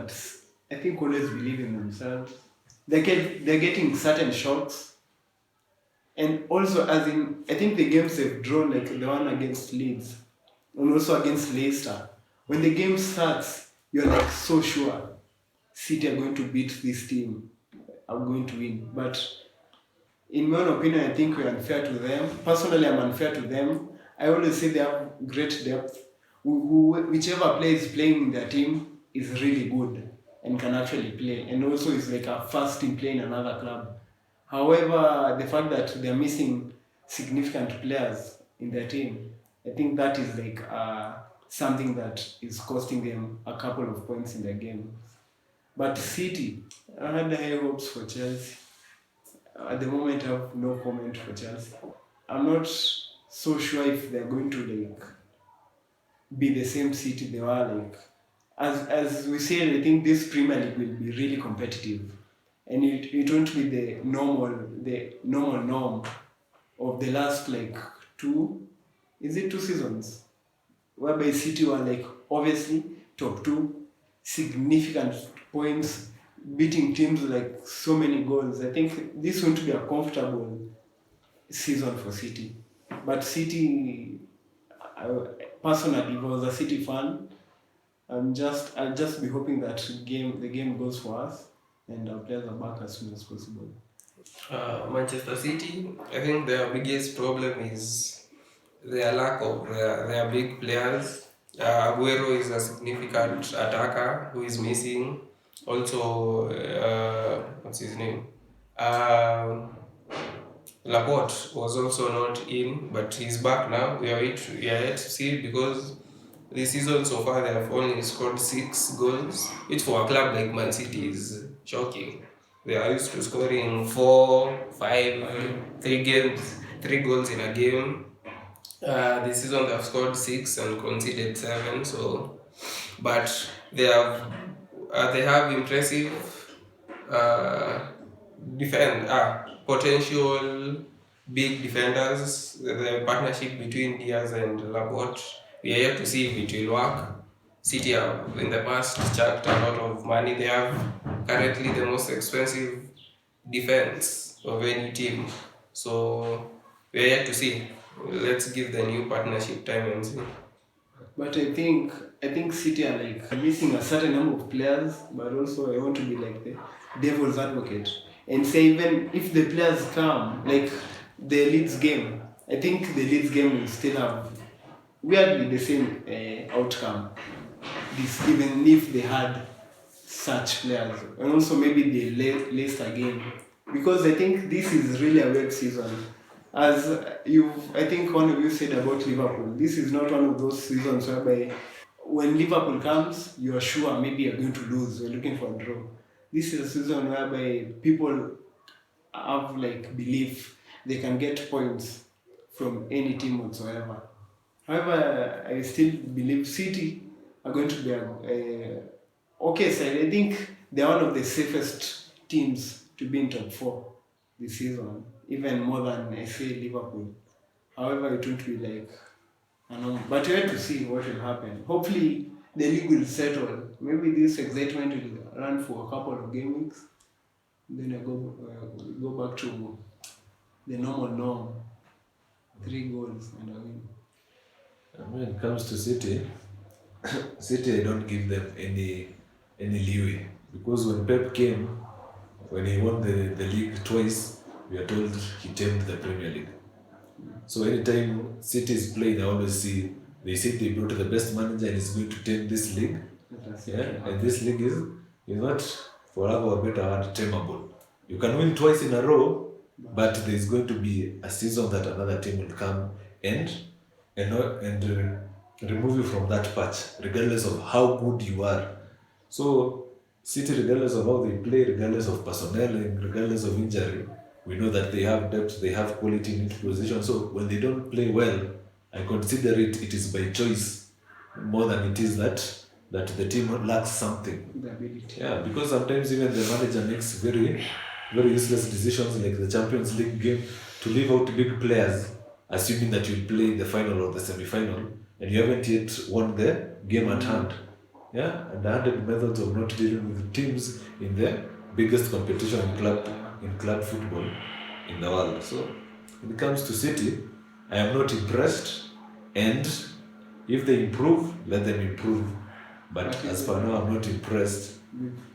but I think always believe in themselves. They're getting certain shots, and also as in I think the games they've drawn, like the one against Leeds and also against Leicester, when the game starts, you're like so sure City are going to beat this team, are going to win. But in my own opinion, I think we're unfair to them. Personally, I'm unfair to them. I always say they have great depth. Whichever player is playing in their team is really good and can actually play, and also is like a first team player in another club. However, the fact that they're missing significant players in their team, I think that is like something that is costing them a couple of points in their game. But City, I had high hopes for Chelsea. At the moment, I have no comment for Chelsea. I'm not so sure if they're going to like be the same City they were like. As we said, I think this Premier League will be really competitive, and it won't be the normal norm of the last like two seasons, whereby City were like obviously top two, significant points, beating teams like so many goals. I think this won't be a comfortable season for City. But City, I, personally, if I was a City fan, I'll just be hoping that the game goes for us and our players are back as soon as possible. Manchester City, I think their biggest problem is their lack of their big players. Aguero is a significant attacker who is missing. Also, what's his name? Um Laporte was also not in, but he's back now. We are yet to see, because this season so far they have only scored 6 goals, which for a club like Man City is shocking. They are used to scoring 4, 5, 3 goals in a game. This season they have scored 6 and conceded 7. So, but they have impressive uh, potential big defenders. The partnership between Diaz and Laporte, we are yet to see if it will work. City have in the past chucked a lot of money. They have currently the most expensive defense of any team. So we are yet to see. Let's give the new partnership time and see. But I think City are like missing a certain number of players, but also I want to be like the devil's advocate and say even if the players come, like the Leeds game, I think the Leeds game will still have weirdly the same outcome. This even if they had such players, and also maybe the Leicester game, because I think this is really a weird season. As I think one of you said about Liverpool, this is not one of those seasons whereby when Liverpool comes, you are sure maybe you're going to lose. You're looking for a draw. This is a season whereby people have like belief they can get points from any team whatsoever. However, I still believe City are going to be a okay side. I think they're one of the safest teams to be in top four this season, even more than I say Liverpool. However, it won't be like I know, but we have to see what will happen. Hopefully, the league will settle. Maybe this excitement will run for a couple of game weeks. Then we go back to the normal norm. 3 goals and a win. When it comes to City, City I don't give them any leeway, because when Pep came, when he won the league twice, we are told he tamed the Premier League. So anytime City is playing, I always see they say they brought the best manager and he's going to tame this league. Yeah, and this league is not, for lack of a better word, tameable. You can win twice in a row, but there's going to be a season that another team will come and remove you from that patch, regardless of how good you are. So City, regardless of how they play, regardless of personnel, and regardless of injury, we know that they have depth, they have quality in each position. So when they don't play well, I consider it is by choice more than it is that the team lacks something. The ability. Yeah, because sometimes even the manager makes very, very useless decisions, like the Champions League game, to leave out big players, assuming that you play the final or the semi-final, and you haven't yet won the game at hand. Yeah, and 100 methods of not dealing with teams in the biggest competition in club football in the world. So when it comes to City, I am not impressed, and if they improve, let them improve. But as for now, I'm not impressed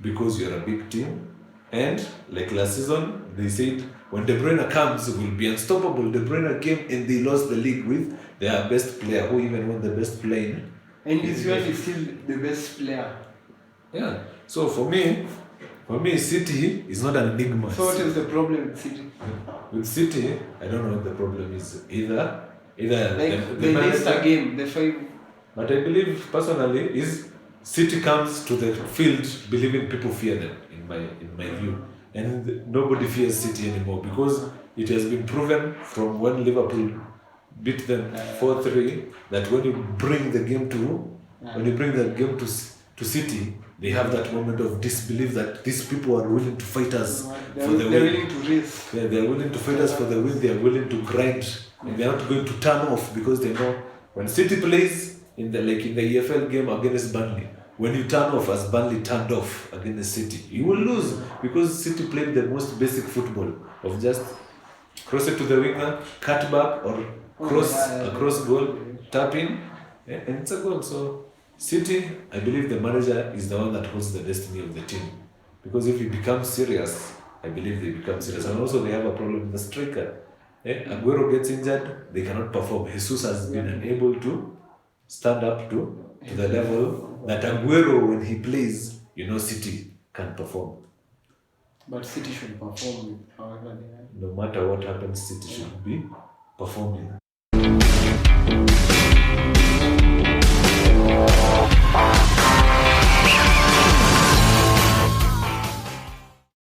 because you're a big team. And like last season, they said when De Bruyne comes, we'll be unstoppable. De Bruyne came and they lost the league with their best player, who even won the best player. And Israel is still the best player. Yeah. So for me, City is not an enigma. So what is the problem with City? With City, I don't know what the problem is. Either Like they missed a game, the 5. But I believe personally is City comes to the field believing people fear them in my view, and nobody fears City anymore because it has been proven from when Liverpool beat them 4-3 that when you bring the game to City, they have that moment of disbelief that these people are willing to fight us They're for the win. willing to risk. Yeah, they are willing to fight us for the win. They are willing to grind, and they are not going to turn off because they know when City plays in the EFL game against Burnley, when you turn off as Burnley turned off against City, you will lose because City played the most basic football of just cross it to the winger, cut back, or cross across goal, tap in, and it's a goal. So City, I believe the manager is the one that holds the destiny of the team. Because if he becomes serious, I believe they become serious. And also they have a problem with the striker. Aguero gets injured, they cannot perform. Jesus has been unable to stand up to the level that Aguero, when he plays, City can perform. But City should perform however they are. No matter what happens, City should be performing.